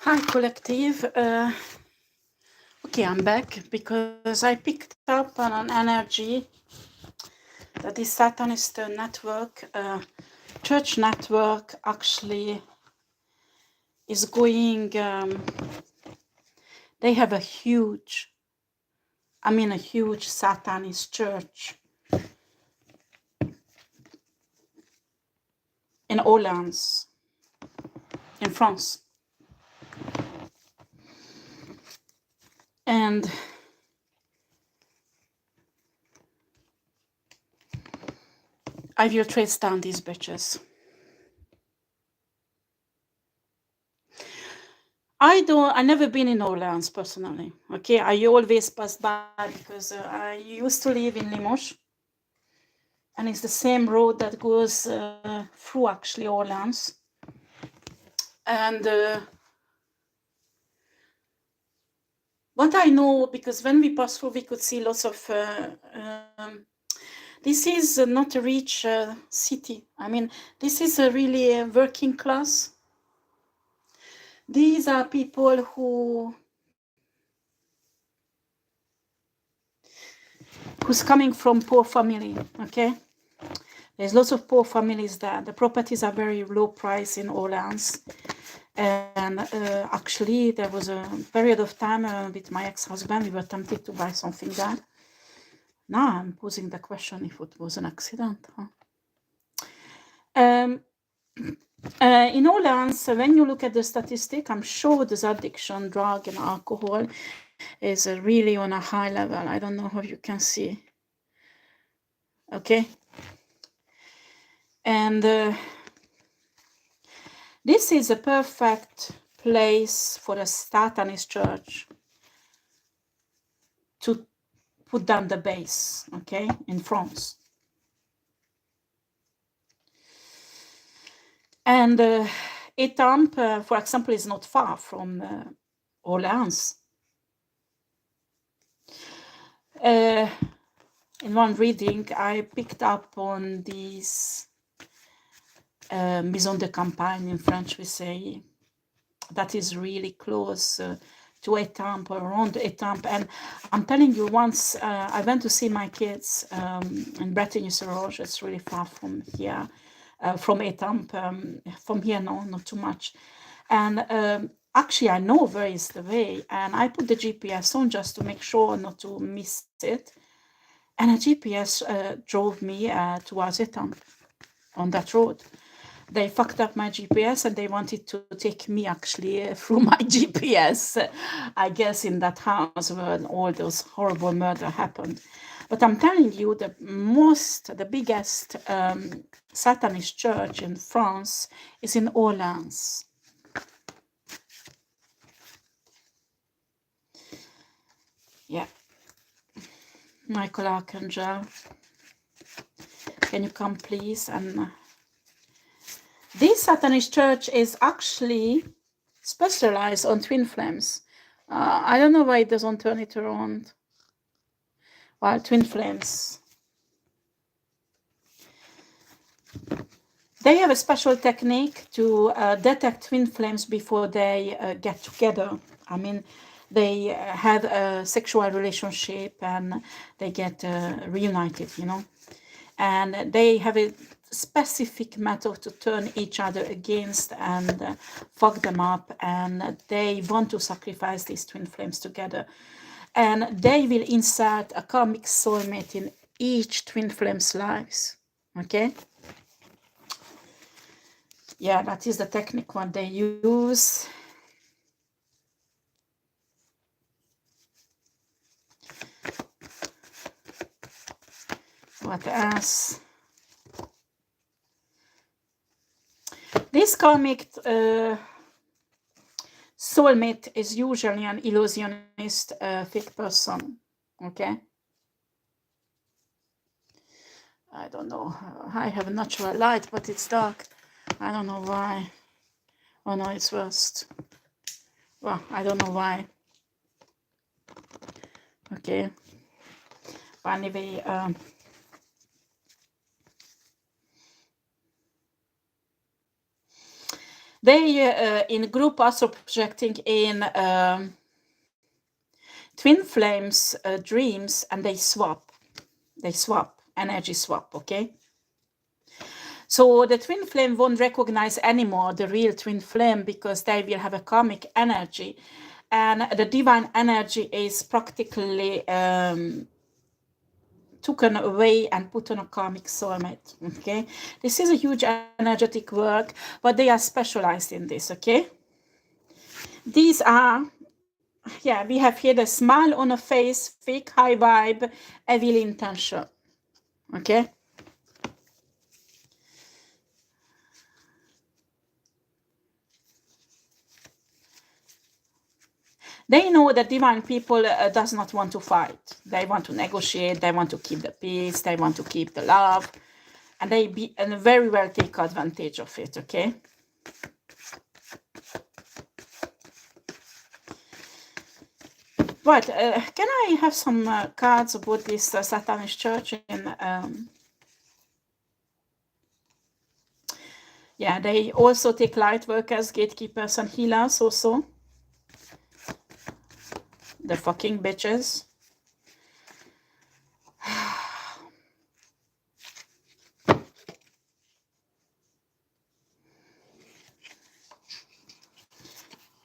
Hi, collective. Okay, I'm back because I picked up on an energy that this Satanist network, church network, actually is going. They have a huge Satanist church in Orleans, in France. And I will trace down these bitches. I never been in Orleans personally. Okay, I always pass by because I used to live in Limoges, and it's the same road that goes through actually Orleans. And what I know, because when we passed through, we could see lots of. This is not a rich city. I mean, this is a really working class. These are people who's coming from poor family. Okay. There's lots of poor families there. The properties are very low price in Orleans. And actually, there was a period of time with my ex-husband, we were tempted to buy something there. Now I'm posing the question if it was an accident. Huh? In Orleans, when you look at the statistic, I'm sure this addiction, drug and alcohol is really on a high level. I don't know how you can see. Okay. And this is a perfect place for a Satanist church to put down the base, okay, in France. And Étampes, for example, is not far from Orleans. In one reading, I picked up on these Maison de Campagne, in French we say, that is really close to Étampes, around Étampes. And I'm telling you, once I went to see my kids in Bretigny-sur-Orge. It's really far from here, from Étampes, from here, no, not too much. And actually, I know where is the way, and I put the GPS on just to make sure not to miss it. And a GPS drove me towards Étampes on that road. They fucked up my GPS and they wanted to take me actually through my GPS, I guess, in that house where all those horrible murder happened. But I'm telling you, the biggest Satanist church in France is in Orleans. Yeah. Michael Archangel, can you come please? And this Satanist church is actually specialized on twin flames. I don't know why it doesn't turn it around. Well, twin flames. They have a special technique to detect twin flames before they get together. I mean, they have a sexual relationship and they get reunited, you know. And they have a specific method to turn each other against and fuck them up. And they want to sacrifice these twin flames together. And they will insert a karmic soulmate in each twin flame's lives. Okay? Yeah, that is the technique what they use. What else? This karmic soulmate is usually an illusionist, fake person. Okay? I don't know. I have a natural light, but it's dark. I don't know why. Oh no, it's worst. Well, I don't know why. Okay. But anyway, They in group astral projecting in twin flames dreams, and they swap energy swap. Okay, so the twin flame won't recognize anymore the real twin flame because they will have a karmic energy, and the divine energy is practically taken away and put on a karmic soulmate. Okay, this is a huge energetic work, but they are specialized in this. Okay, these are, yeah, we have here the smile on a face, fake high vibe, evil intention. Okay, they know that divine people does not want to fight. They want to negotiate, they want to keep the peace, they want to keep the love, and they be and very well take advantage of it. Okay, but can I have some cards about this Satanist church in yeah, they also take light workers, gatekeepers, and healers also. The fucking bitches.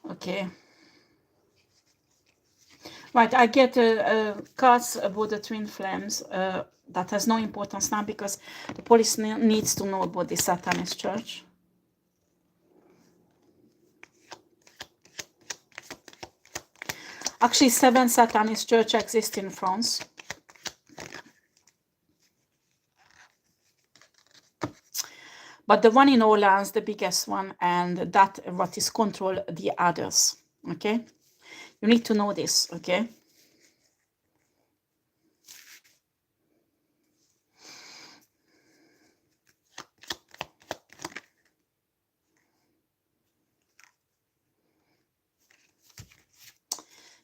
Okay. Right, I get cards about the twin flames. That has no importance now because the police needs to know about the Satanist church. Actually, 7 Satanist churches exist in France. But the one in Orleans, the biggest one, and that what is control the others. Okay, you need to know this. Okay.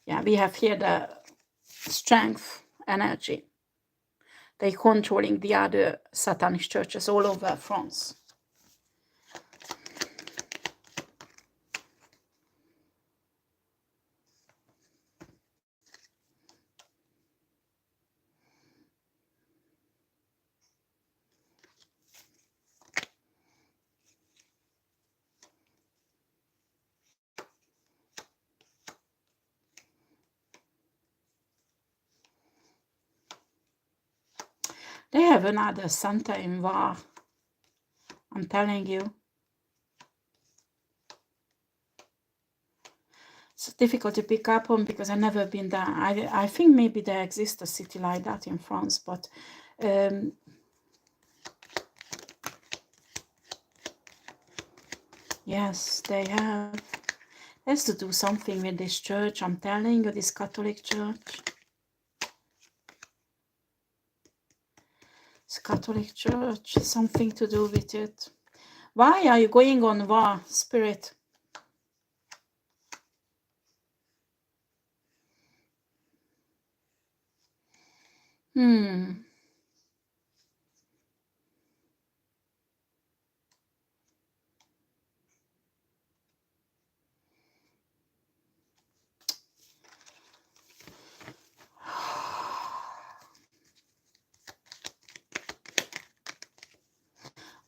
Yeah, we have here the strength, energy. They controlling the other Satanist churches all over France. They have another center in Var. I'm telling you. It's difficult to pick up on because I've never been there. I think maybe there exists a city like that in France, but yes, they have. Has to do something with this church. I'm telling you, this Catholic church. It's Catholic church. Something to do with it. Why are you going on Var, Spirit?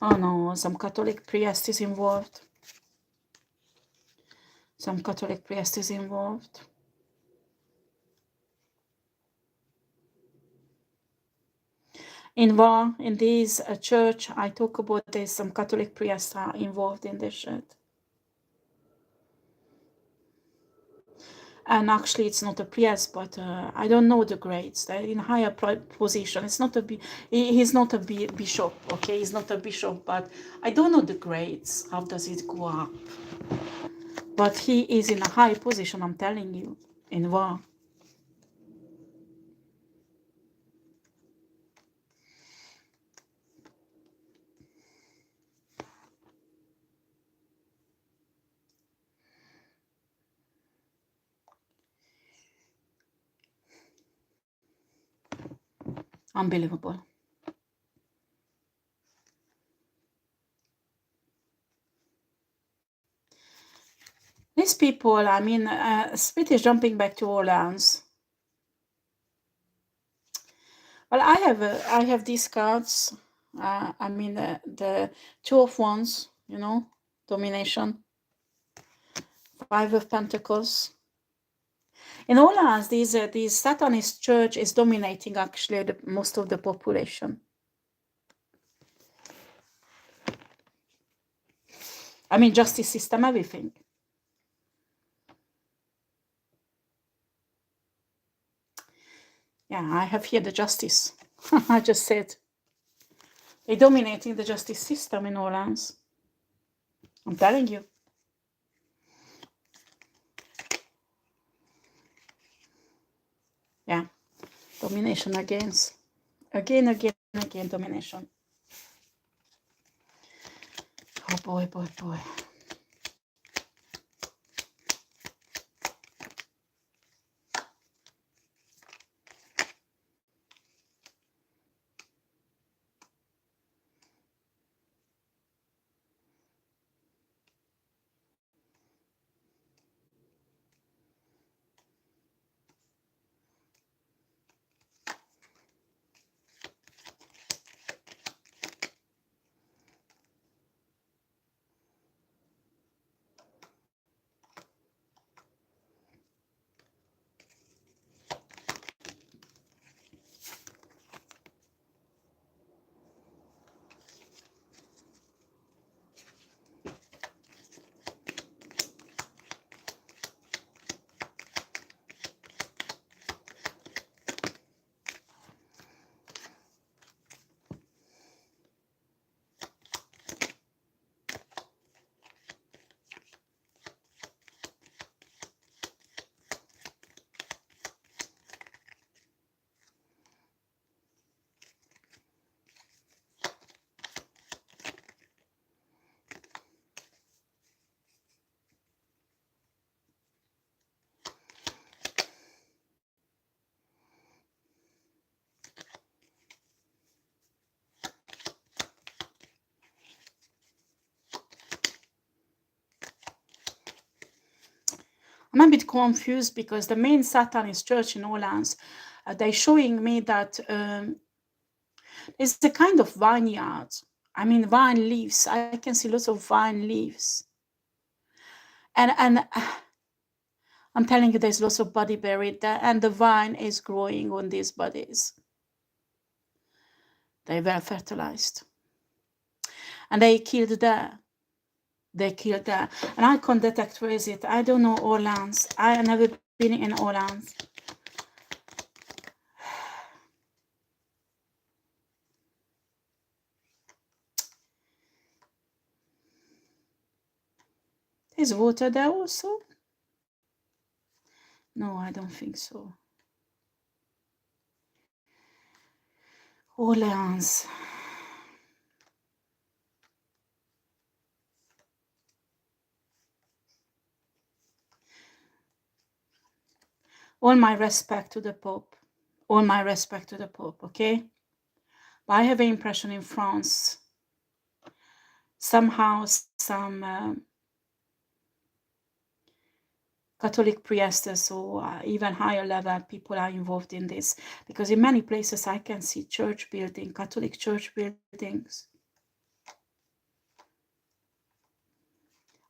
Oh no, some Catholic priest is involved. Some Catholic priest is involved. In Var, in this church, I talk about this, some Catholic priests are involved in this shit. And actually, it's not a priest, but I don't know the grades. They're in higher position. It's not a he's not a bishop, okay? He's not a bishop, but I don't know the grades. How does it go up? But he is in a high position, I'm telling you, in Var. Unbelievable. people, I mean, Spirit is jumping back to Orleans. Well, I have these cards. I mean, the Two of Wands, you know, domination. Five of Pentacles. In Orleans, these Satanist church is dominating actually most of the population. I mean, justice system, everything. Yeah, I have here the justice. I just said. They're dominating the justice system in Orleans. I'm telling you. Yeah, domination against. Again, domination. Oh boy, boy, boy. I'm a bit confused because the main Satanist church in Orleans, they're showing me that it's a kind of vineyard. I mean, vine leaves. I can see lots of vine leaves. And I'm telling you, there's lots of body buried there, and the vine is growing on these bodies. They were fertilized. And they killed there. They killed there. And I can't detect where is it. I don't know Orleans. I have never been in Orleans. There's water there also? No, I don't think so. Orleans. All my respect to the Pope. All my respect to the Pope, okay? But I have an impression in France, somehow some Catholic priestess or even higher level people are involved in this. Because in many places I can see church building, Catholic church buildings.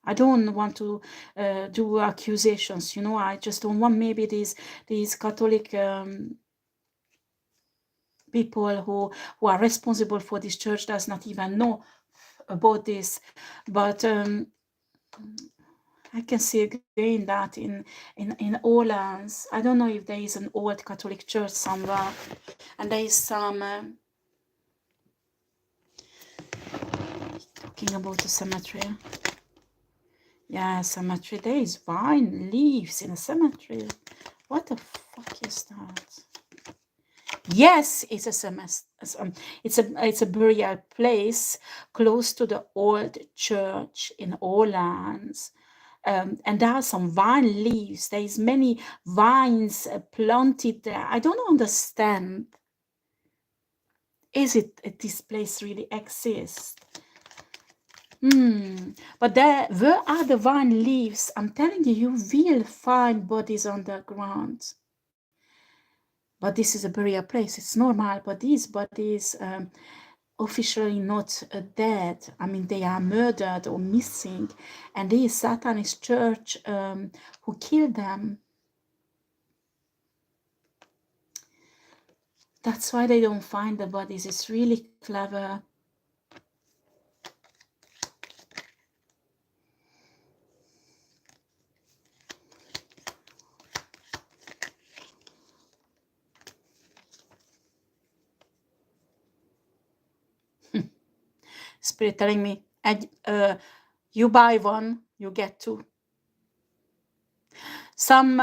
I don't want to do accusations, you know. I just don't want maybe these Catholic people who are responsible for this church does not even know about this. But I can see again that in Orleans, I don't know if there is an old Catholic church somewhere, and there is some talking about the cemetery. Yeah, cemetery. There is vine leaves in a cemetery. What the fuck is that? Yes, it's a burial place close to the old church in Orleans. And there are some vine leaves. There is many vines planted there. I don't understand. Is it this place really exists? But there, where are the vine leaves? I'm telling you, you will find bodies on the ground. But this is a burial place. It's normal, but these bodies officially not dead. I mean, they are murdered or missing. And this Satanist church who killed them, that's why they don't find the bodies. It's really clever. Spirit telling me, you buy one, you get two. Some,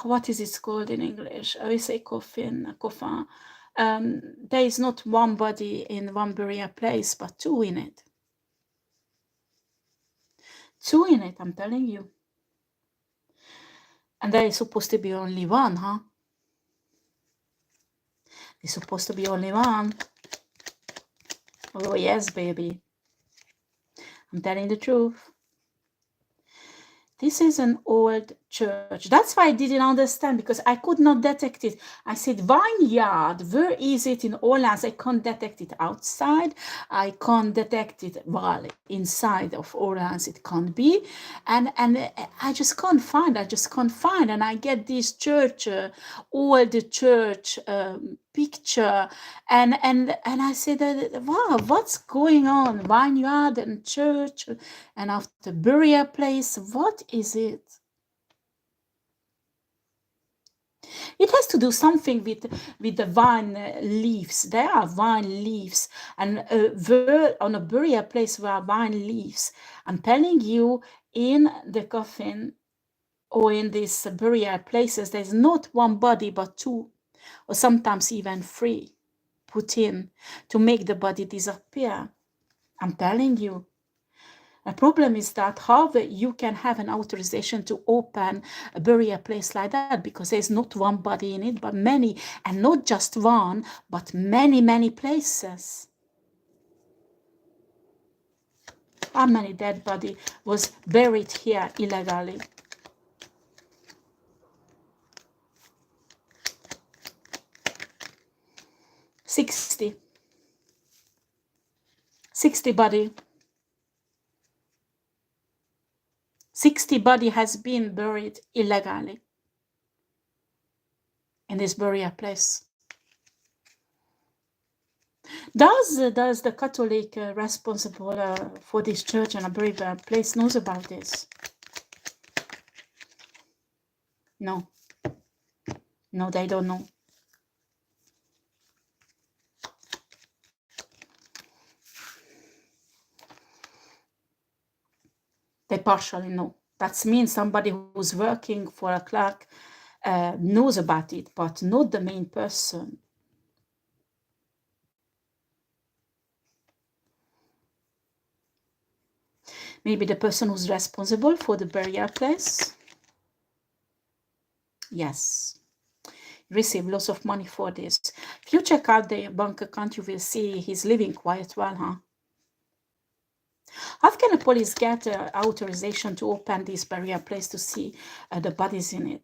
what is it called in English? We say coffin. There is not one body in one burial place, but two in it. Two in it, I'm telling you. And there is supposed to be only one, huh? There's supposed to be only one. Oh, yes, baby. I'm telling the truth. This is an old church. That's why I didn't understand, because I could not detect it. I said, vineyard, where is it in Orleans? I can't detect it outside. I can't detect it, well, inside of Orleans it can't be. And I just can't find. And I get this church, old church picture. And I said, wow, what's going on? Vineyard and church and after burial place, what is it? It has to do something with the vine leaves. There are vine leaves, and on a burial place where are vine leaves. I'm telling you, in the coffin or in these burial places, there's not one body but two, or sometimes even three, put in to make the body disappear. I'm telling you. The problem is that how you can have an authorization to open a burial place like that, because there's not one body in it, but many, and not just one, but many, many places. How many dead body was buried here illegally? 60 body. 60 body has been buried illegally in this burial place. Does the Catholic responsible for this church and a burial place knows about this? No. No, they don't know. They partially know. That means somebody who's working for a clerk knows about it, but not the main person. Maybe the person who's responsible for the burial place. Yes. Receive lots of money for this. If you check out the bank account, you will see he's living quite well, huh? How can the police get authorization to open this burial place to see the bodies in it?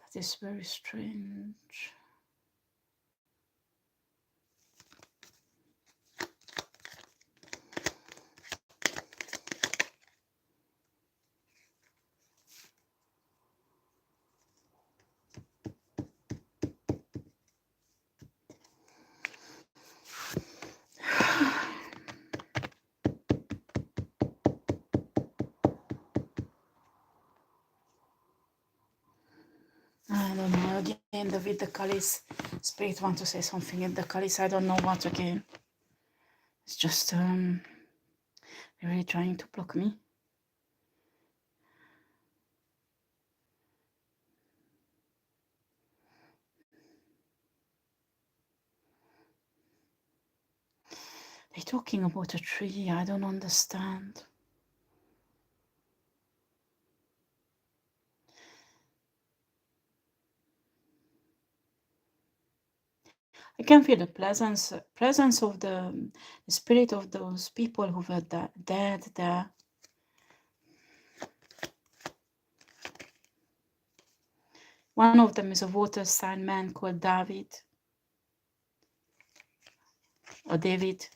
That is very strange. I don't know, again, with the Kalis, Spirit want to say something in the Kalis, I don't know what again. It's just, they're really trying to block me. They're talking about a tree, I don't understand. I can feel the presence of the spirit of those people who were dead there. One of them is a water sign man called David. Or David.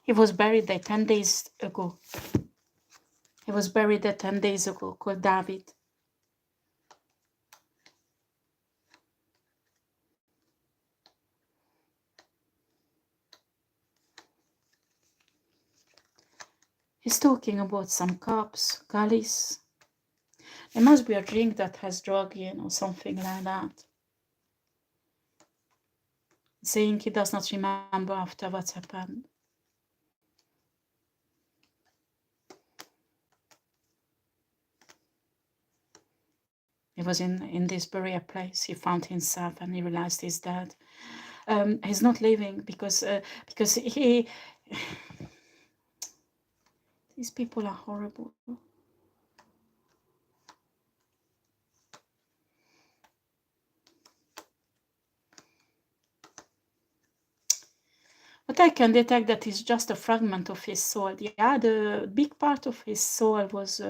He was buried there 10 days ago. He was buried there 10 days ago, called David. He's talking about some cups, gullies. It must be a drink that has drug in or something like that. Saying he does not remember after what's happened. He was in this burial place. He found himself and he realized he's dead. He's not living because he... These people are horrible. But I can detect that it's just a fragment of his soul. Yeah, the big part of his soul was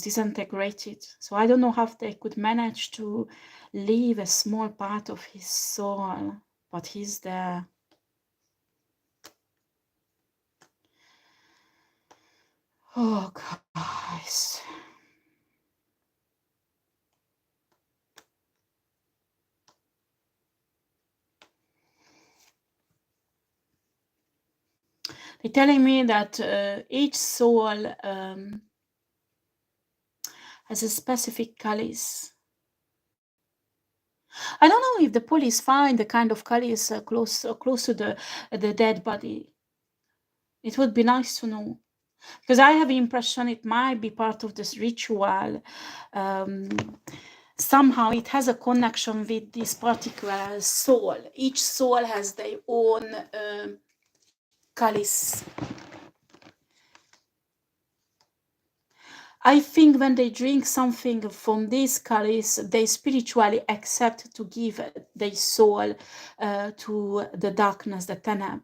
disintegrated. So I don't know how they could manage to leave a small part of his soul, but he's there. Oh, guys. They're telling me that each soul has a specific calice. I don't know if the police find the kind of calice close to the dead body. It would be nice to know, because I have the impression it might be part of this ritual. Somehow it has a connection with this particular soul. Each soul has their own calice. I think when they drink something from this calice, they spiritually accept to give their soul to the darkness, the tenebre,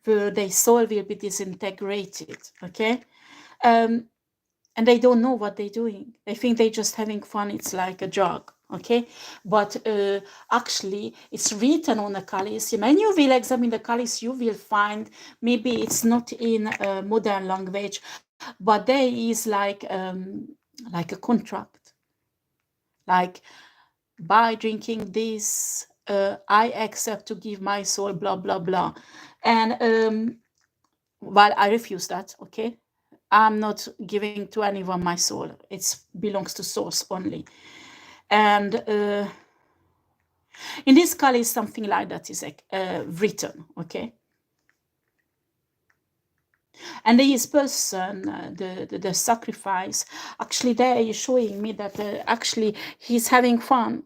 where their soul will be disintegrated, okay? And they don't know what they're doing. They think they're just having fun. It's like a drug, okay? But actually, it's written on the calice. When you will examine the calice, you will find maybe it's not in a modern language, but there is like a contract, like by drinking this, I accept to give my soul, blah blah blah, and well, I refuse that. Okay, I'm not giving to anyone my soul. It belongs to source only, and in this case, something like that is written. Okay. And this person, the sacrifice, actually there is showing me that actually he's having fun.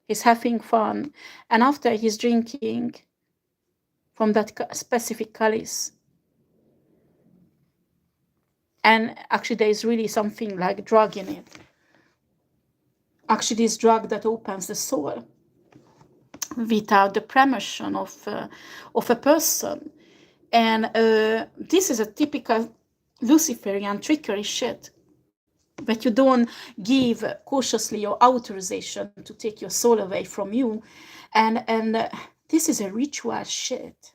He's having fun. And after he's drinking from that specific calice, and actually there is really something like drug in it. Actually, this drug that opens the soul without the permission of a person. And this is a typical Luciferian trickery shit. But you don't give cautiously your authorization to take your soul away from you. And this is a ritual shit.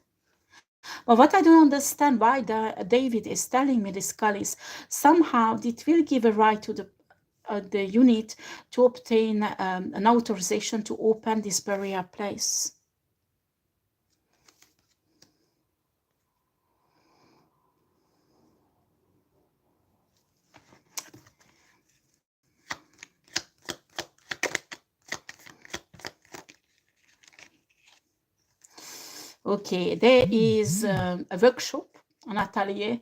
But what I don't understand why David is telling me this, Callis, somehow it will give a right to the unit to obtain an authorization to open this burial place. Okay, there is a workshop, an atelier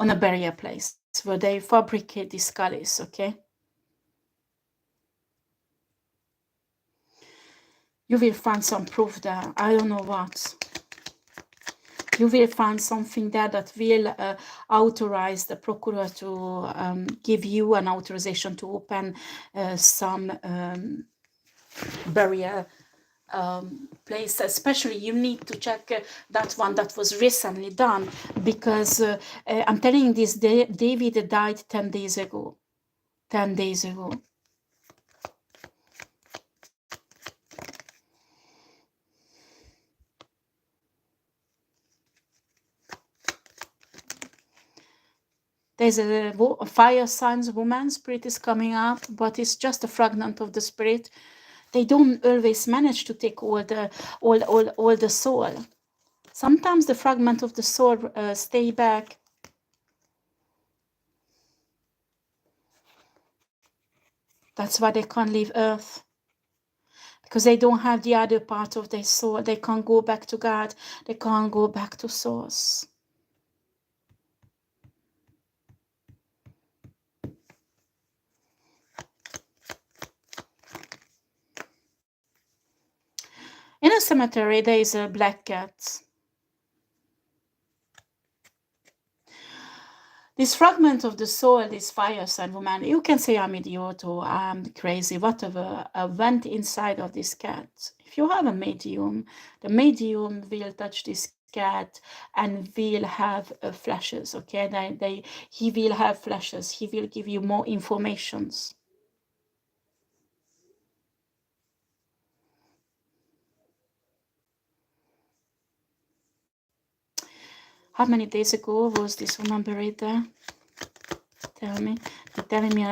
on a burial place where they fabricate these skulls, okay? You will find some proof there. I don't know what. you will find something there that will authorize the procurator to give you an authorization to open some burial place. Especially you need to check that one that was recently done, because I'm telling you this, David died 10 days ago. 10 days ago. There's a fire signs woman spirit is coming up, but it's just a fragment of the spirit. They don't always manage to take all the soul. Sometimes the fragment of the soul stay back. That's why they can't leave Earth, because they don't have the other part of their soul. They can't go back to God. They can't go back to source. In a cemetery, there is a black cat. This fragment of the soul, this fire sign woman, you can say I'm idiot or I'm crazy, whatever, went inside of this cat. If you have a medium, the medium will touch this cat and will have flashes, okay? He will have flashes. He will give you more informations. How many days ago was this woman buried there? Tell me. They're telling me,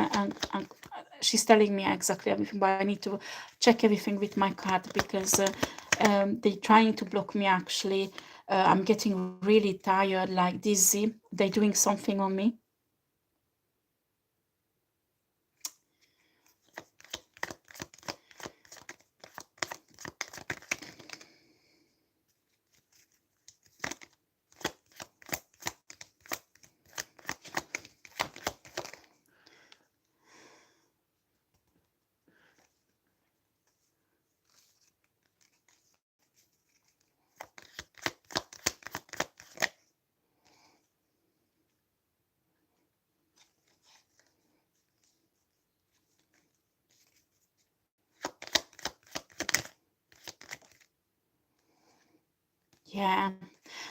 she's telling me exactly everything, but I need to check everything with my card, because they're trying to block me, actually. I'm getting really tired, like dizzy. They're doing something on me. Yeah,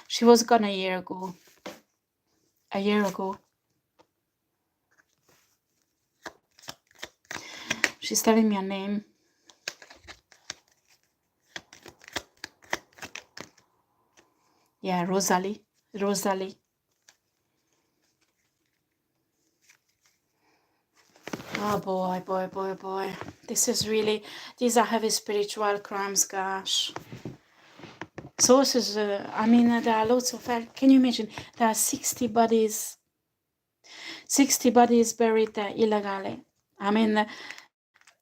she was gone a year ago. A year ago. She's telling me a name. Yeah, Rosalie. Rosalie. Oh boy, boy, boy, boy. This is really, these are heavy spiritual crimes, gosh. Sources, I mean, there are lots of, can you imagine? There are 60 bodies. 60 bodies buried there illegally. I mean,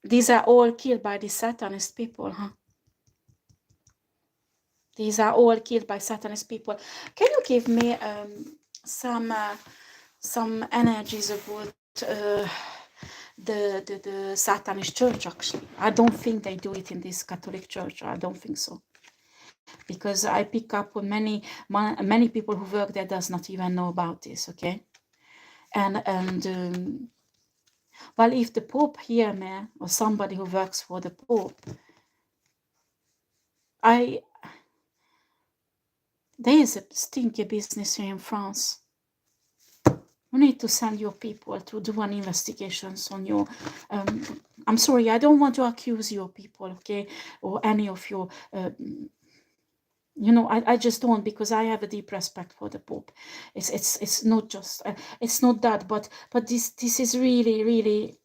these are all killed by the Satanist people, huh? These are all killed by Satanist people. Can you give me some energies about the Satanist church? Actually, I don't think they do it in this Catholic church. I don't think so, because I pick up on many people who work there does not even know about this. Okay, and well, if the Pope hear me, or somebody who works for the Pope, there is a stinky business here in France. You need to send your people to do an investigations on your, I'm sorry, I don't want to accuse your people, okay, or any of your, you know, I just don't, because I have a deep respect for the Pope. It's not just, it's not that, but this is really,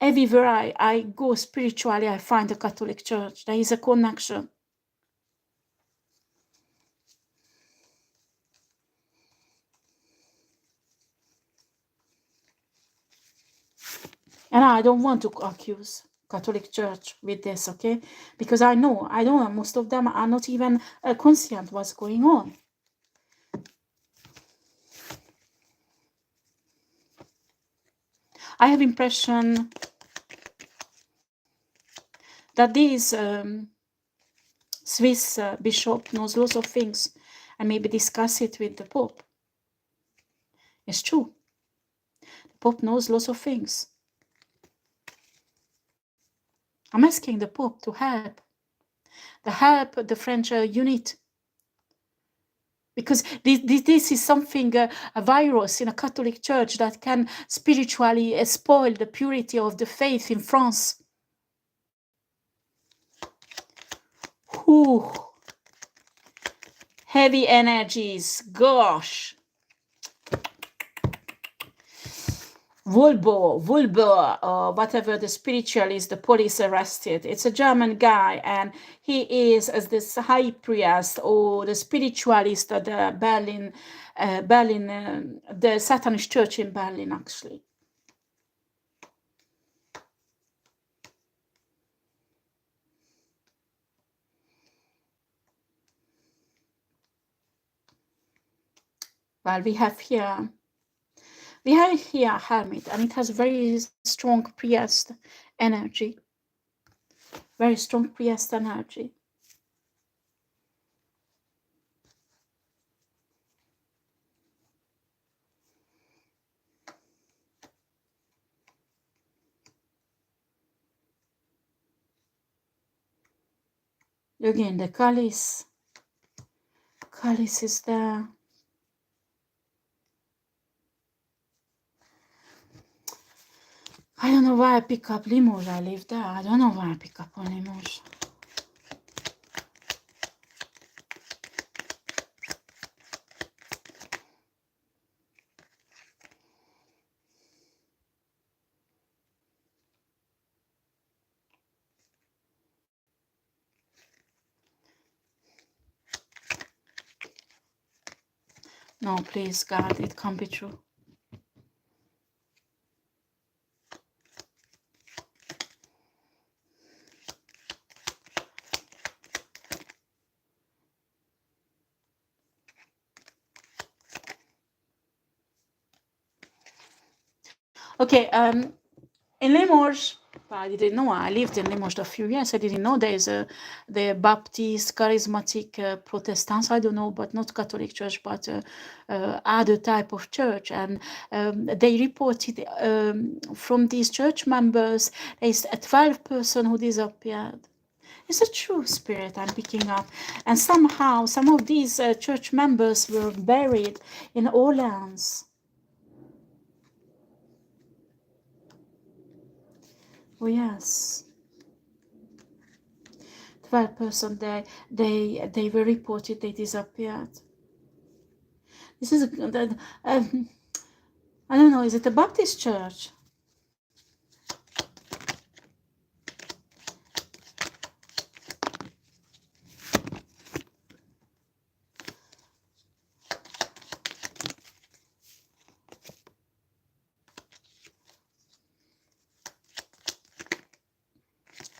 everywhere I go spiritually, I find the Catholic Church. There is a connection. And I don't want to accuse Catholic Church with this, okay? Because I know most of them are not even conscient what's going on. I have impression that this Swiss bishop knows lots of things, and maybe discuss it with the Pope. It's true. The Pope knows lots of things. I'm asking the Pope to help the French unit, because this is something, a virus in a Catholic Church that can spiritually spoil the purity of the faith in France. Whew. Heavy energies, gosh. Vulbo, whatever the spiritualist, the police arrested. It's a German guy, and he is as this high priest or the spiritualist at the the Satanist church in Berlin, actually. Well, we have here a hermit, and it has very strong priest energy. Very strong priest energy. Again, the Chalice. Chalice is there. I don't know why I pick up Limoges. I live there. I don't know why I pick up on Limoges. No, please, God, it can't be true. Okay, in Limoges, I didn't know. I lived in Limoges a few years. I didn't know there's the Baptist, charismatic Protestants. I don't know, but not Catholic Church, but other type of church. And they reported from these church members, there's a 12 person who disappeared. It's a true spirit I'm picking up. And somehow, some of these church members were buried in Orleans. Oh, yes. 12 person, they were reported, they disappeared. This is, I don't know, is it a Baptist church?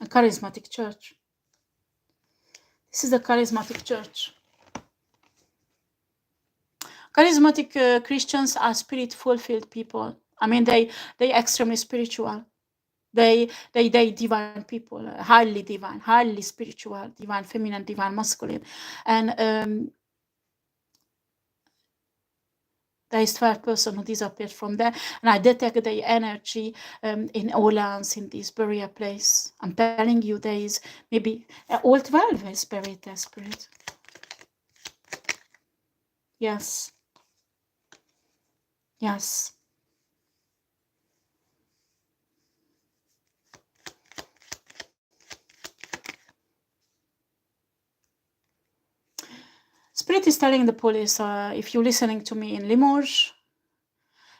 A charismatic church. This is a charismatic church. Charismatic Christians are spirit-fulfilled people. I mean, they extremely spiritual. They divine people, highly divine, highly spiritual, divine feminine, divine masculine. And there is 12 person who disappeared from there, and I detect the energy in Orleans, in this burial place. I'm telling you, there is maybe all 12 is buried there, spirit. Yes. Yes. Spirit is telling the police, if you're listening to me in Limoges,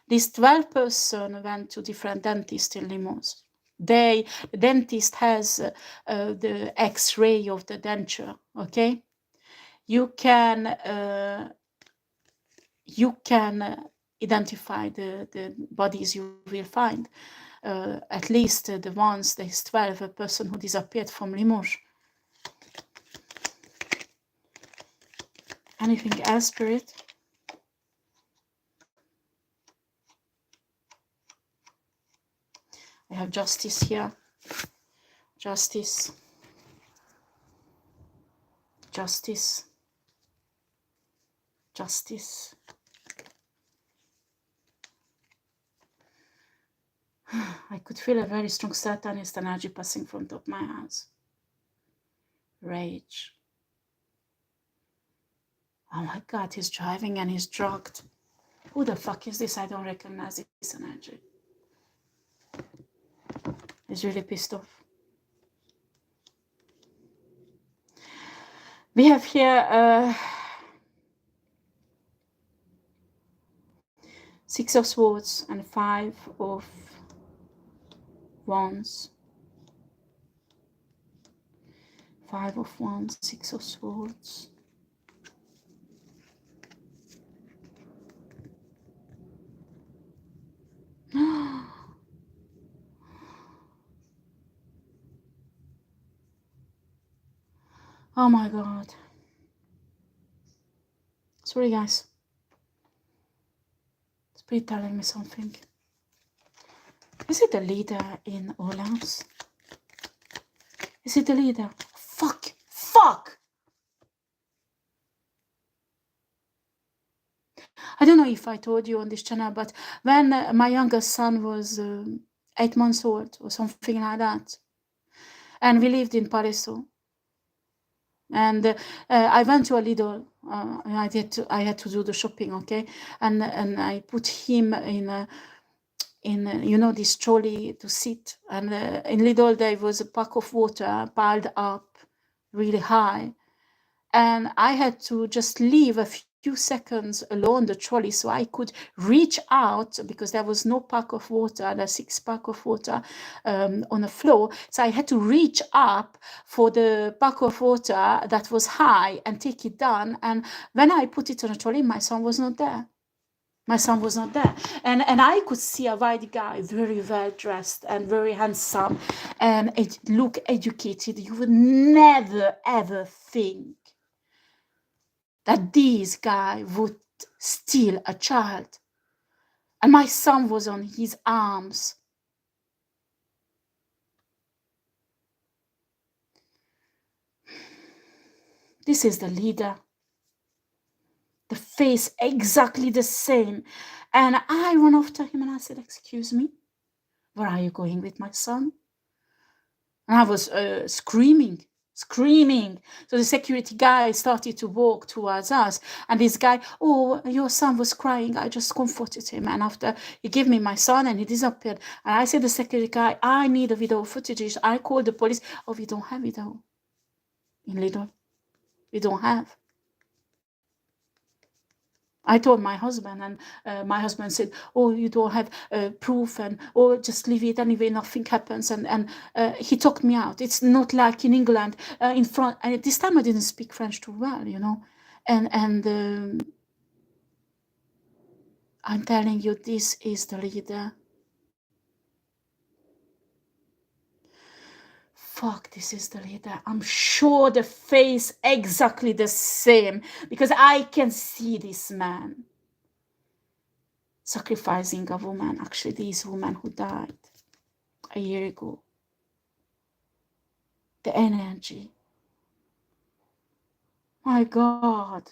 this 12 person went to different dentists in Limoges. The dentist has the X-ray of the denture, okay? You can identify the bodies you will find. At least the ones, there's 12 a person who disappeared from Limoges. Anything else, Spirit? I have justice here. Justice. Justice. justice. I could feel a very strong Satanist energy passing from top of my house. Rage. Oh my God, he's driving and he's drugged. Who the fuck is this? I don't recognize this energy. He's really pissed off. We have here 6 of Swords and 5 of Wands. 5 of Wands, 6 of Swords. Oh my God. Sorry guys. Spirit telling me something. Is it the leader in Orleans? Is it the leader? Fuck! Fuck! I don't know if I told you on this channel, but when my youngest son was 8 months old or something like that, and we lived in Pariso, and I went to a Lidl. I had to do the shopping, okay, and I put him in you know, this trolley to sit, and in Lidl there was a pack of water piled up really high, and I had to just leave a few seconds alone the trolley so I could reach out, because there was no pack of water, the 6-pack of water on the floor. So I had to reach up for the pack of water that was high and take it down. And when I put it on a trolley, my son was not there. My son was not there. And I could see a white guy, very well dressed and very handsome and look educated. You would never ever think that this guy would steal a child. And my son was on his arms. This is the leader. The face exactly the same. And I ran after him and I said, "Excuse me, where are you going with my son?" And I was screaming. So the security guy started to walk towards us, and this guy, "Oh, your son was crying. I just comforted him." And after he gave me my son and he disappeared. And I said to the security guy, "I need a video footage." I called the police. "Oh, we don't have video in Lidl. We don't have." I told my husband, and my husband said, "Oh, you don't have proof, and oh, just leave it anyway, nothing happens." And he talked me out. It's not like in England, in front. This time I didn't speak French too well, you know, and I'm telling you, this is the leader. Fuck, this is the leader. I'm sure the face exactly the same, because I can see this man sacrificing a woman, actually this woman who died a year ago. The energy. My God.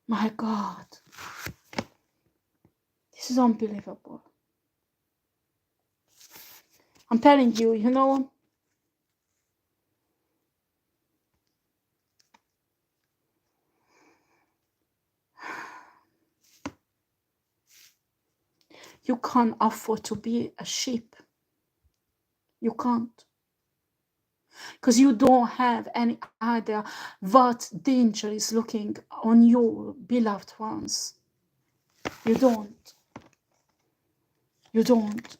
My God. This is unbelievable. I'm telling you, you know, you can't afford to be a sheep. You can't. Because you don't have any idea what danger is looking on your beloved ones. You don't. You don't.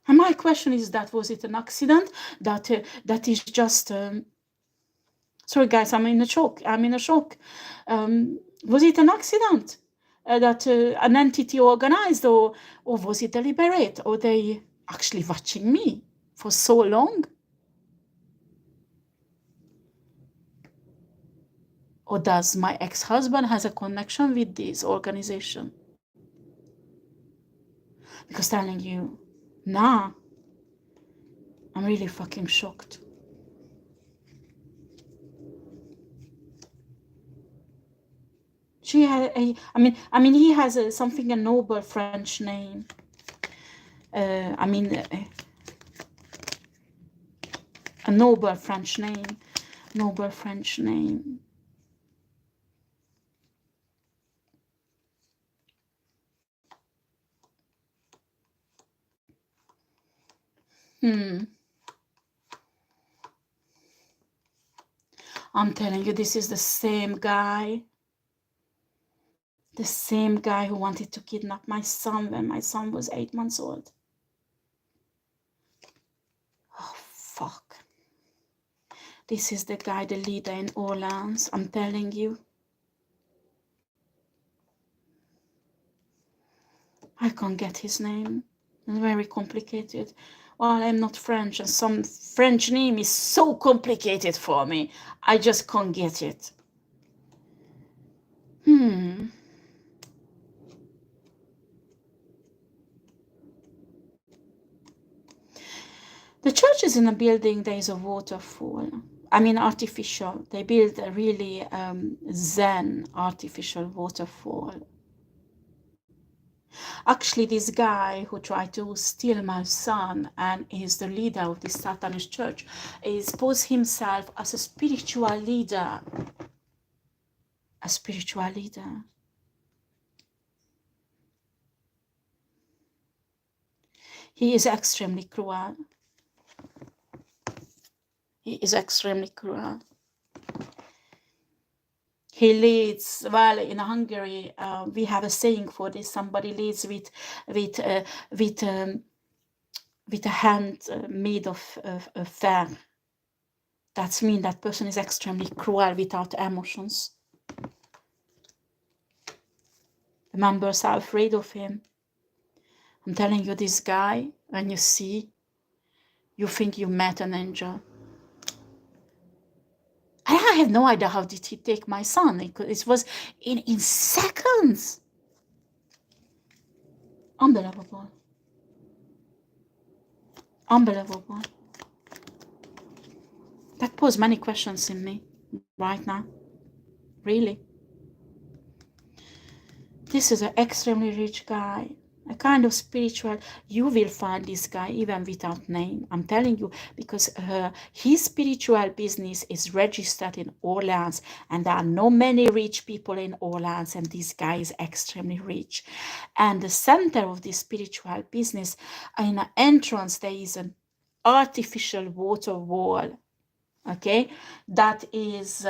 And my question is that, was it an accident? That is just... sorry guys, I'm in a shock. Was it an accident that an entity organized, or was it deliberate? Or they actually watching me for so long? Or does my ex-husband has a connection with this organization? Because telling you, nah, I'm really fucking shocked. She had I mean, he has a noble French name. I mean, a noble French name. Noble French name. I'm telling you, this is the same guy. The same guy who wanted to kidnap my son when my son was 8 months old. Oh, fuck. This is the guy, the leader in Orleans. I'm telling you. I can't get his name. It's very complicated. Well, I'm not French, and some French name is so complicated for me. I just can't get it. The church is in a building. There is a waterfall. I mean, artificial. They build a really zen artificial waterfall. Actually, this guy who tried to steal my son and is the leader of this Satanist church is posed himself as a spiritual leader. A spiritual leader. He is extremely cruel. He is extremely cruel. He leads, well, in Hungary, we have a saying for this. Somebody leads with a hand made of fur. That means that person is extremely cruel without emotions. The members are afraid of him. I'm telling you, this guy, when you see, you think you met an angel. I have no idea how did he take my son. It was in seconds. Unbelievable. Unbelievable. That posed many questions in me right now. Really. This is an extremely rich guy. A kind of spiritual. You will find this guy even without name. I'm telling you, because his spiritual business is registered in Orleans, and there are not many rich people in Orleans, and this guy is extremely rich. And the center of this spiritual business, in the entrance, there is an artificial water wall. Okay, that is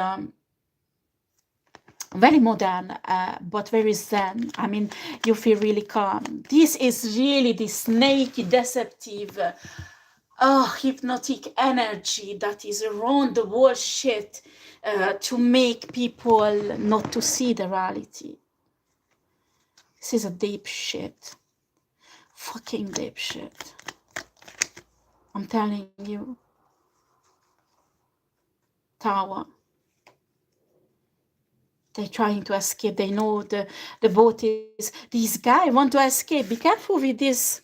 very modern, but very zen. I mean, you feel really calm. This is really the snaky, deceptive, hypnotic energy that is around the whole shit to make people not to see the reality. This is a deep shit. Fucking deep shit. I'm telling you. Tower. They're trying to escape. They know the boat is. These guys want to escape. Be careful with this.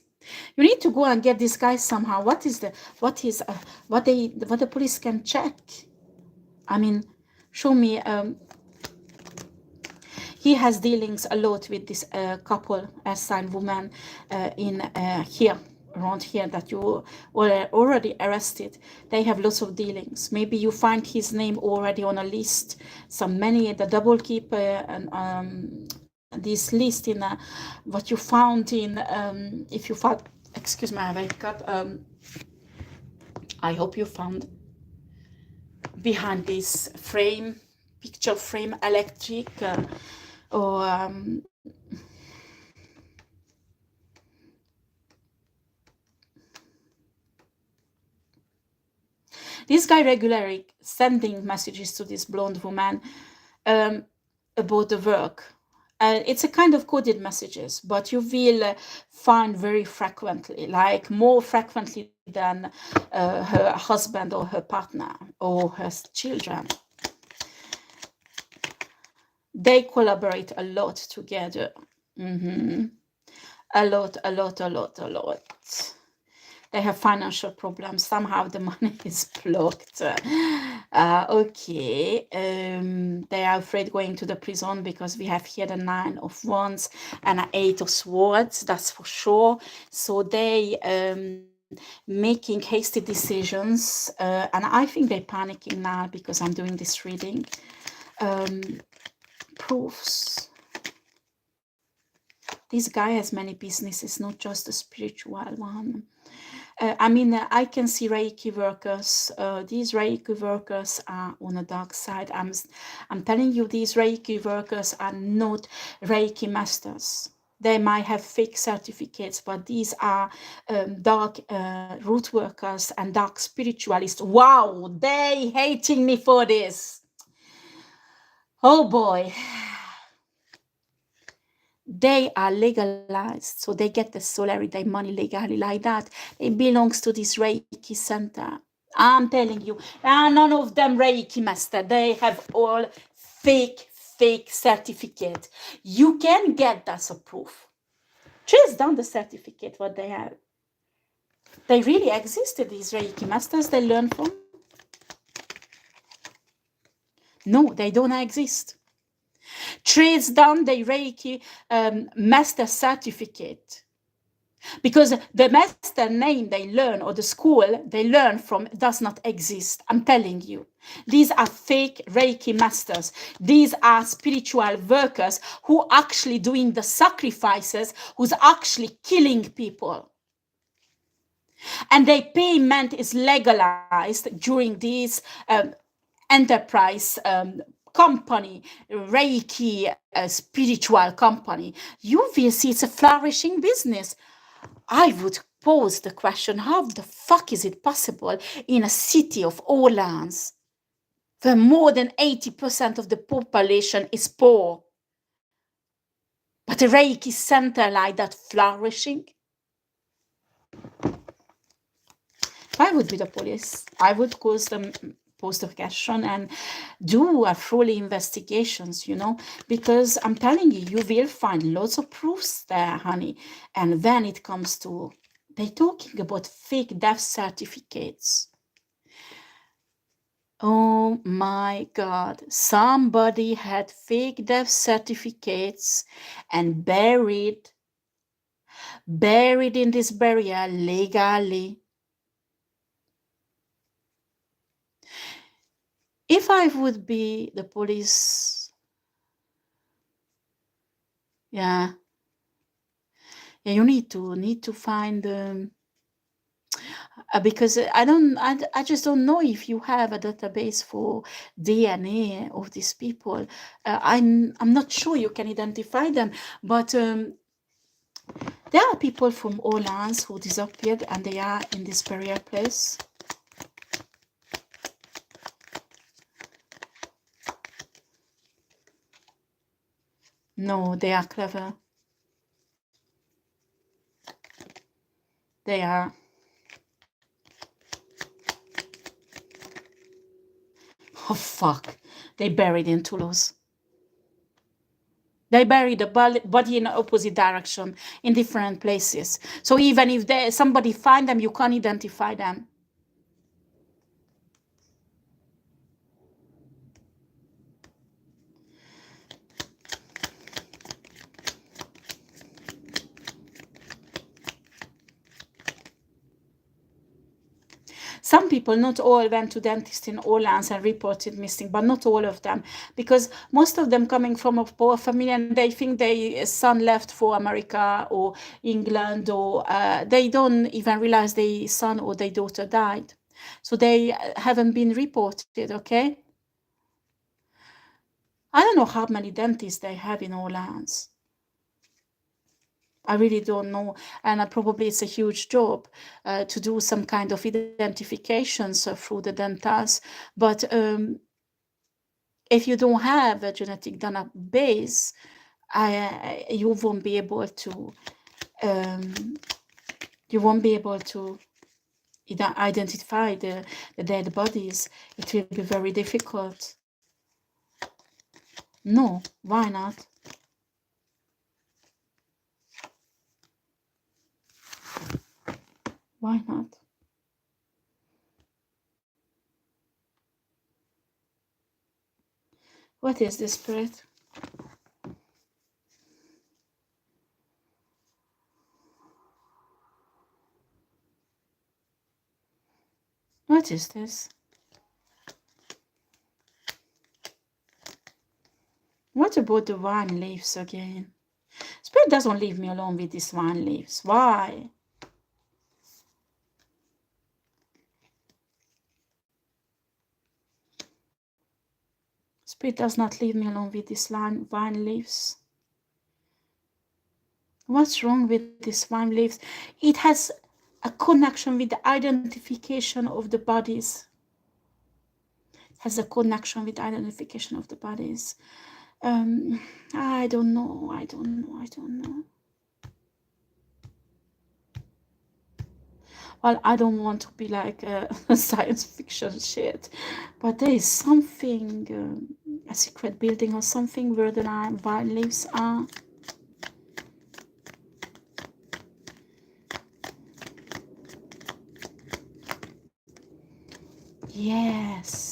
You need to go and get this guy somehow. What the police can check? I mean, show me. He has dealings a lot with this couple, assigned woman in here. Around here that you were already arrested. They have lots of dealings. Maybe you find his name already on a list. The double keep this list in what you found in if you found, excuse me, I wake up. I hope you found behind this frame, picture frame, electric or this guy regularly sending messages to this blonde woman about the work. It's a kind of coded messages, but you will find very frequently, like more frequently than her husband or her partner or her children. They collaborate a lot together. A lot. They have financial problems. Somehow the money is blocked. Okay. They are afraid going to the prison because we have here the 9 of Wands and an 8 of Swords. That's for sure. So they making hasty decisions, and I think they're panicking now because I'm doing this reading. Proofs. This guy has many businesses, not just a spiritual one. I can see Reiki workers. These Reiki workers are on the dark side. I'm telling you, these Reiki workers are not Reiki masters. They might have fake certificates, but these are dark root workers and dark spiritualists. Wow, they hating me for this. Oh boy. They are legalized, so they get the salary, their money legally like that. It belongs to this Reiki center. I'm telling you, none of them Reiki master. They have all fake certificate. You can get that as a proof. Trace down the certificate what they have. They really existed, these Reiki masters they learn from. No, they don't exist. Trace down the Reiki master certificate. Because the master name they learn or the school they learn from does not exist. I'm telling you. These are fake Reiki masters. These are spiritual workers who are actually doing the sacrifices, who's actually killing people. And their payment is legalized during these enterprise company, Reiki spiritual company. You will see it's a flourishing business. I would pose the question, how the fuck is it possible in a city of Orleans where more than 80% of the population is poor, but a Reiki center like that flourishing? If I would be the police, I would cause them post a question and do a full investigations, because I'm telling you, you will find lots of proofs there, honey. And then it comes to, they're talking about fake death certificates. Oh my God, somebody had fake death certificates and buried in this burial legally. If I would be the police, yeah, you need to find because I just don't know if you have a database for DNA of these people. I'm not sure you can identify them, but there are people from Orleans who disappeared and they are in this burial place. No, they are clever. They are. Oh, fuck. They buried in Toulouse. They bury the body in opposite direction in different places. So even if somebody find them, you can't identify them. Some people, not all, went to dentist in Orleans and reported missing, but not all of them, because most of them coming from a poor family and they think their son left for America or England, or they don't even realize their son or their daughter died. So they haven't been reported, okay? I don't know how many dentists they have in Orleans. I really don't know, and probably it's a huge job to do some kind of identifications through the dentals. But if you don't have a genetic database, you won't be able to. You won't be able to identify the dead bodies. It will be very difficult. No, why not? Why not? What is this, Spirit? What is this? What about the wine leaves again? Spirit doesn't leave me alone with these wine leaves. Why? Spirit does not leave me alone with these wine leaves. What's wrong with these wine leaves? It has a connection with the identification of the bodies. It has a connection with identification of the bodies. I don't know. I don't know. Well, I don't want to be like a science fiction shit, but there is something, a secret building or something where the vine leaves are. Yes.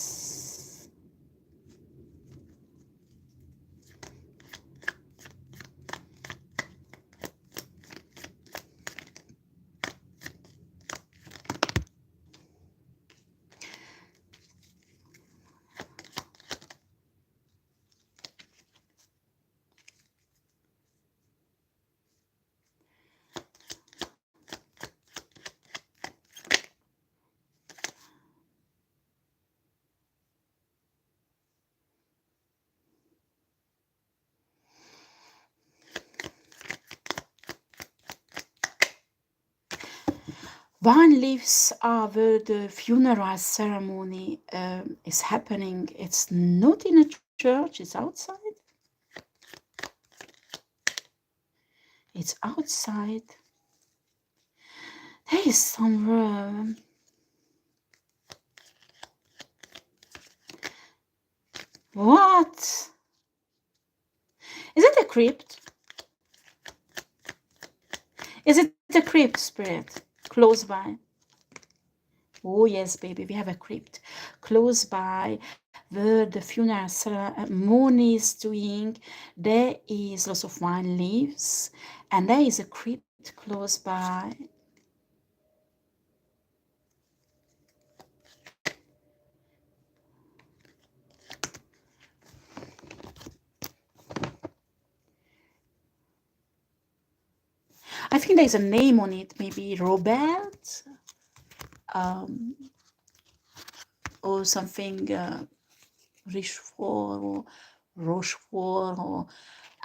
Vine leaves are where the funeral ceremony is happening. It's not in a church, it's outside. It's outside. There is somewhere. What? Is it a crypt? Is it a crypt, Spirit? Close by. Oh yes, baby, we have a crypt close by where the funeral ceremony is doing. There is lots of vine leaves, and there is a crypt close by. I think there's a name on it, maybe Robert, or something, Richefort or Rochefort, or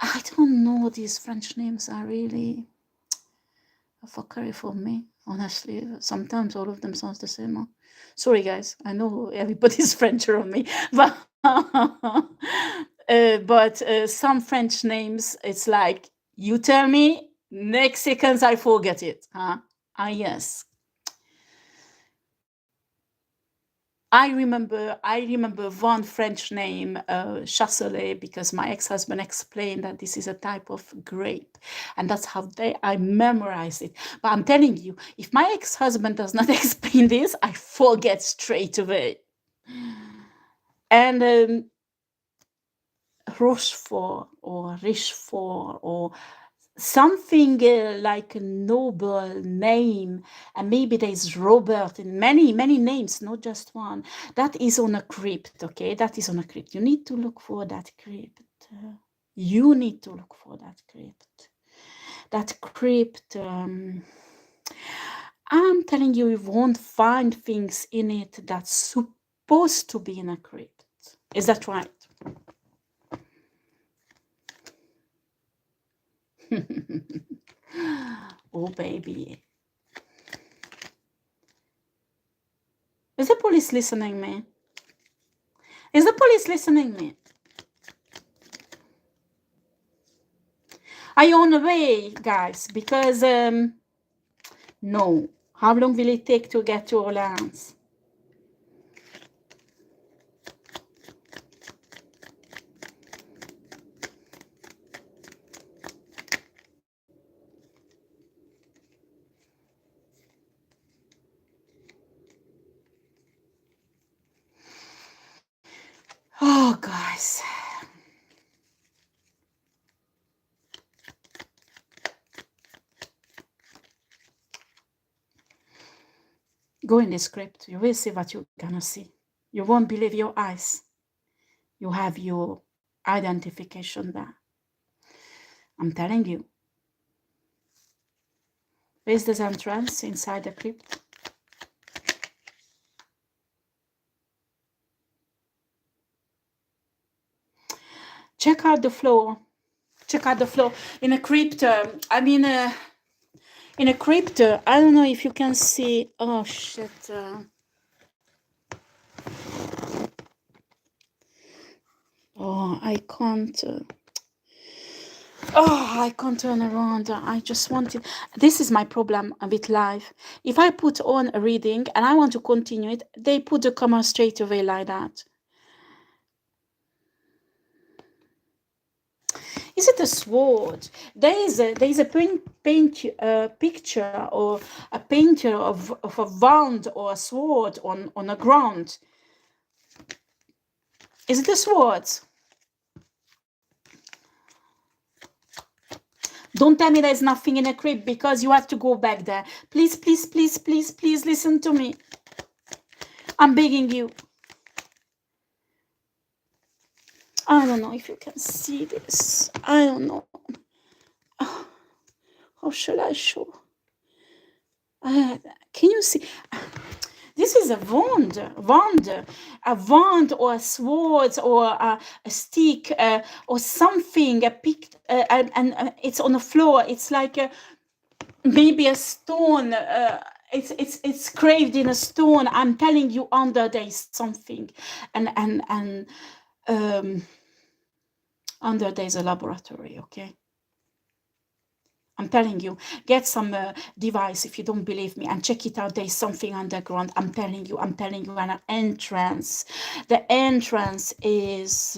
I don't know. These French names are really a fuckery for me, honestly. Sometimes all of them sounds the same. Huh? Sorry, guys. I know everybody's French around me, but some French names, it's like you tell me, next seconds I forget it. Huh? Ah, yes. I remember one French name, Chasselet, because my ex-husband explained that this is a type of grape, and that's how I memorized it. But I'm telling you, if my ex-husband does not explain this, I forget straight away. And Rochefort or Richefort or something like a noble name, and maybe there's Robert in many names, not just one. That is on a crypt. Okay, that is on a crypt. You need to look for that crypt. You need to look for that crypt. That crypt, I'm telling you, you won't find things in it that's supposed to be in a crypt. Is that right? Oh baby, is the police listening me? Is the police listening me? Are you on the way, guys? Because no. How long will it take to get to Orleans? Oh, guys. Go in the script. You will see what you're gonna see. You won't believe your eyes. You have your identification there. I'm telling you. Where's this entrance inside the crypt? Check out the floor. Check out the floor. In a crypt, in a crypt, I don't know if you can see. Oh, shit. Oh, I can't. I can't turn around. I just wanted. This is my problem with life. If I put on a reading and I want to continue it, they put the comma straight away like that. Is it a sword? There is a picture or a painter of a wand or a sword on a ground. Is it a sword? Don't tell me there's nothing in a crypt, because you have to go back there. Please, please, please, please, please listen to me. I'm begging you. I don't know if you can see this. I don't know. How shall I show? Can you see? This is a wand or a sword or a stick or something, and it's on the floor. It's like maybe a stone. It's carved in a stone. I'm telling you, under there is something, and under there is a laboratory. Okay. I'm telling you, get some device if you don't believe me and check it out. There's something underground. I'm telling you, an entrance. The entrance is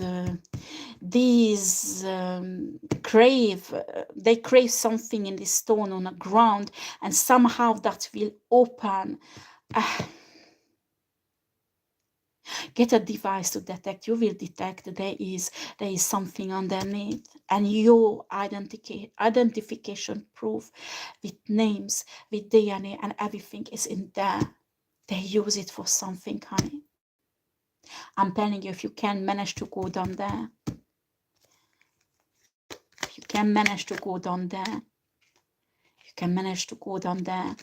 these they crave something in the stone on the ground, and somehow that will open. Get a device to detect. You will detect there is something underneath, and your identification proof with names, with DNA, and everything is in there. They use it for something, honey. I'm telling you, if you can manage to go down there, if you can manage to go down there, you can manage to go down there.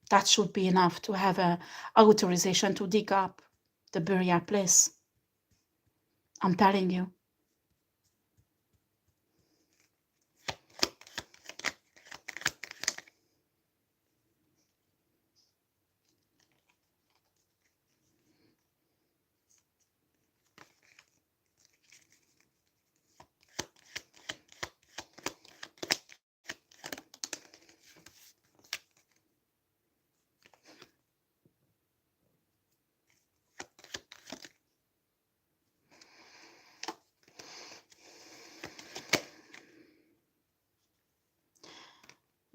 That should be enough to have an authorization to dig up the burial place. I'm telling you.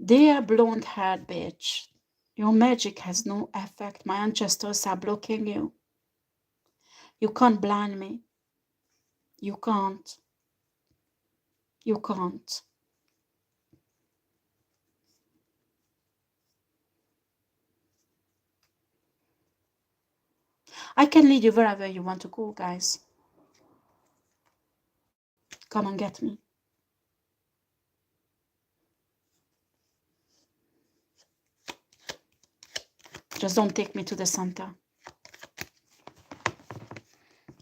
Dear blonde-haired bitch, your magic has no effect. My ancestors are blocking you. You can't blind me. You can't. You can't. I can lead you wherever you want to go, guys. Come and get me. Just don't take me to the center.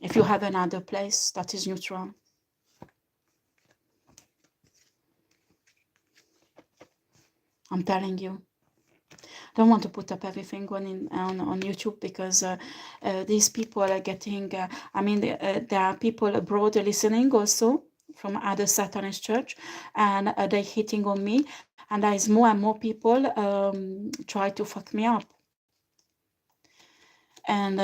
If you have another place that is neutral. I'm telling you. I don't want to put up everything on YouTube, because these people are getting, there are people abroad listening also from other Satanist church, and they're hitting on me, and there is more and more people try to fuck me up. And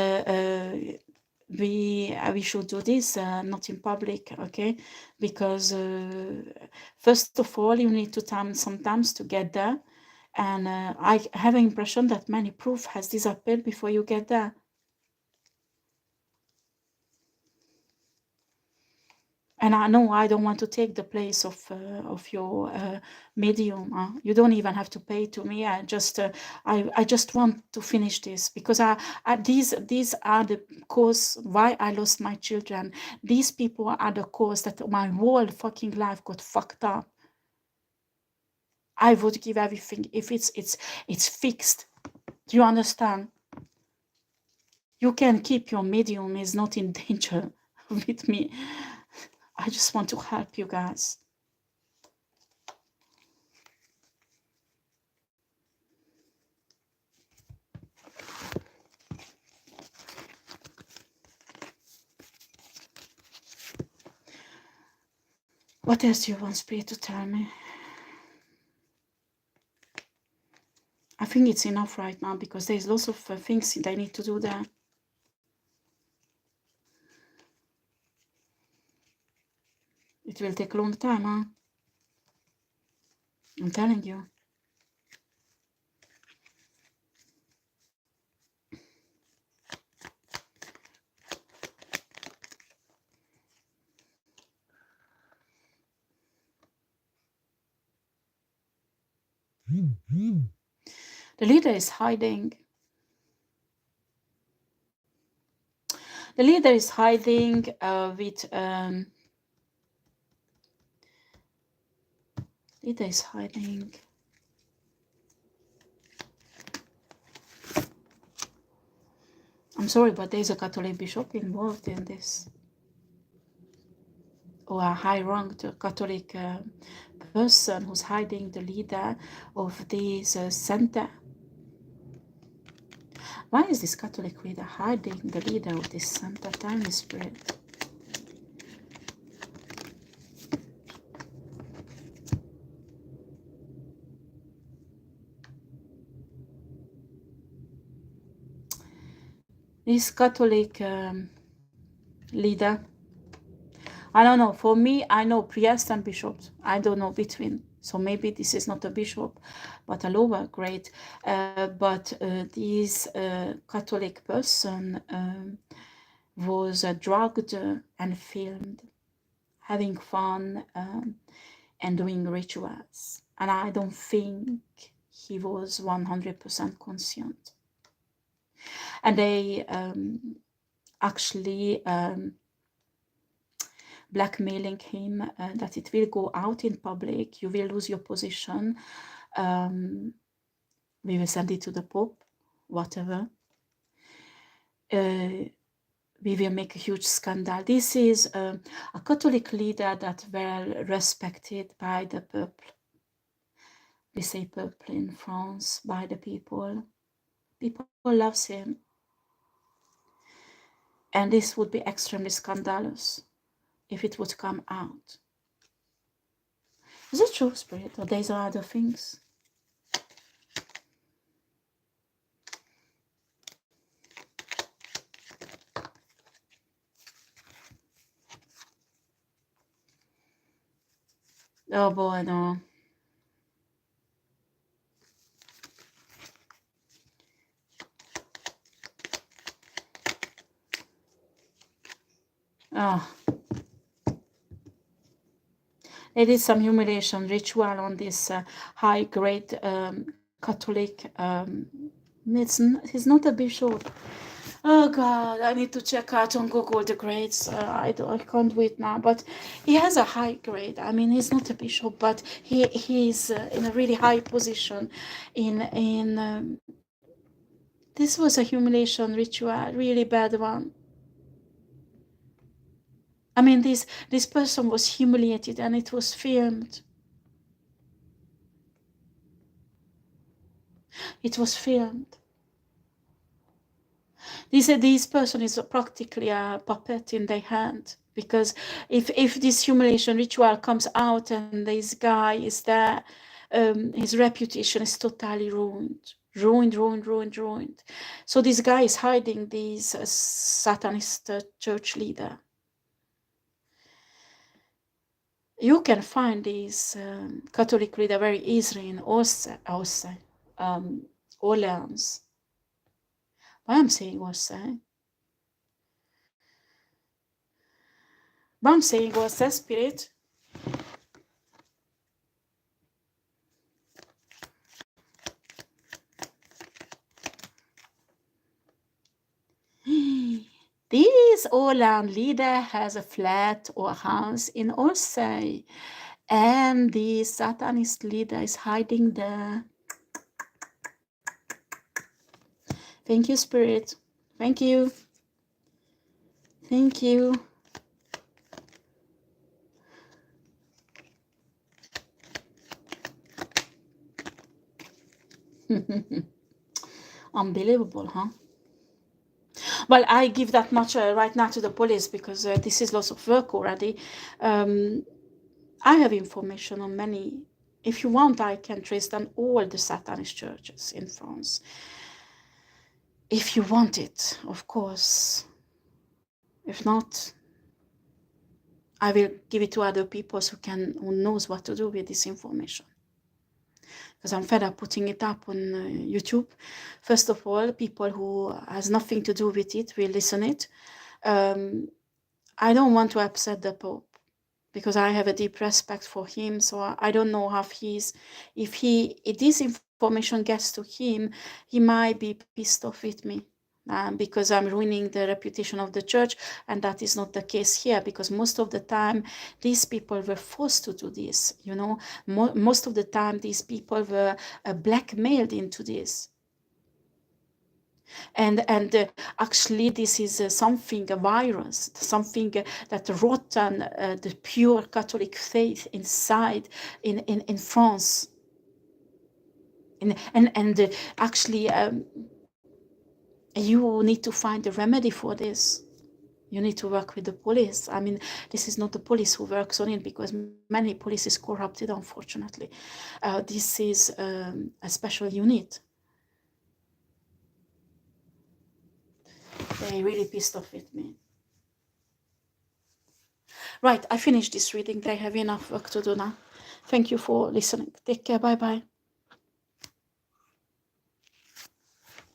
we should do this not in public, okay? Because first of all, you need to sometimes to get there. And I have an impression that many proof has disappeared before you get there. And I know I don't want to take the place of your medium. You don't even have to pay to me. I just want to finish this, because these are the cause why I lost my children. These people are the cause that my whole fucking life got fucked up. I would give everything if it's fixed. Do you understand? You can keep your medium, is not in danger with me. I just want to help you guys. What else do you want Spirit to tell me? I think it's enough right now, because there's lots of things that I need to do there. It will take a long time, huh? I'm telling you. The leader is hiding. The leader is hiding with... leader is hiding. I'm sorry, but there's a Catholic bishop involved in this. Or a high-ranked Catholic person who's hiding the leader of this center. Why is this Catholic leader hiding the leader of this center? Tell me, Spirit. This Catholic leader, I don't know. For me, I know priests and bishops. I don't know between. So maybe this is not a bishop, but a lower grade. But this Catholic person was drugged and filmed, having fun and doing rituals. And I don't think he was 100% conscient. And they actually blackmailing him that it will go out in public, you will lose your position, we will send it to the Pope, whatever. We will make a huge scandal. This is a Catholic leader that well respected by the peuple. We say peuple in France, by the people. People loves him. And this would be extremely scandalous if it would come out. Is it true, Spirit, or these are other things? Oh boy, no. Oh. They did some humiliation ritual on this high-grade Catholic. He's not a bishop. Oh God, I need to check out on Google the grades. I can't wait now. But he has a high grade. I mean, he's not a bishop, but he's in a really high position. This was a humiliation ritual, really bad one. I mean, this person was humiliated and it was filmed. It was filmed. This person is practically a puppet in their hand, because if this humiliation ritual comes out and this guy is there, his reputation is totally ruined. So this guy is hiding this Satanist church leader. You can find these Catholic leader very easily in Orleans. Why I'm saying Orsay? But I'm saying Orsay spirit. This Orleans leader has a flat or house in Orsay, and the Satanist leader is hiding there. Thank you, Spirit. Thank you. Thank you. Unbelievable, huh? Well, I give that much right now to the police because this is lots of work already. I have information on many. If you want, I can trace down all the Satanist churches in France. If you want it, of course. If not, I will give it to other people who knows what to do with this information. Because I'm fed up putting it up on YouTube. First of all, people who has nothing to do with it will listen it. I don't want to upset the Pope because I have a deep respect for him. So I don't know if this information gets to him, he might be pissed off with me. Because I'm ruining the reputation of the church, and that is not the case here, because most of the time these people were forced to do this, you know. Most of the time these people were blackmailed into this. And actually this is something, a virus, something that rotten the pure Catholic faith inside in France. And actually you need to find a remedy for this. You need to work with the police. I mean, this is not the police who works on it, because many police is corrupted, unfortunately. This is a special unit. They really pissed off with me. Right, I finished this reading. I have enough work to do now. Thank you for listening. Take care. Bye-bye.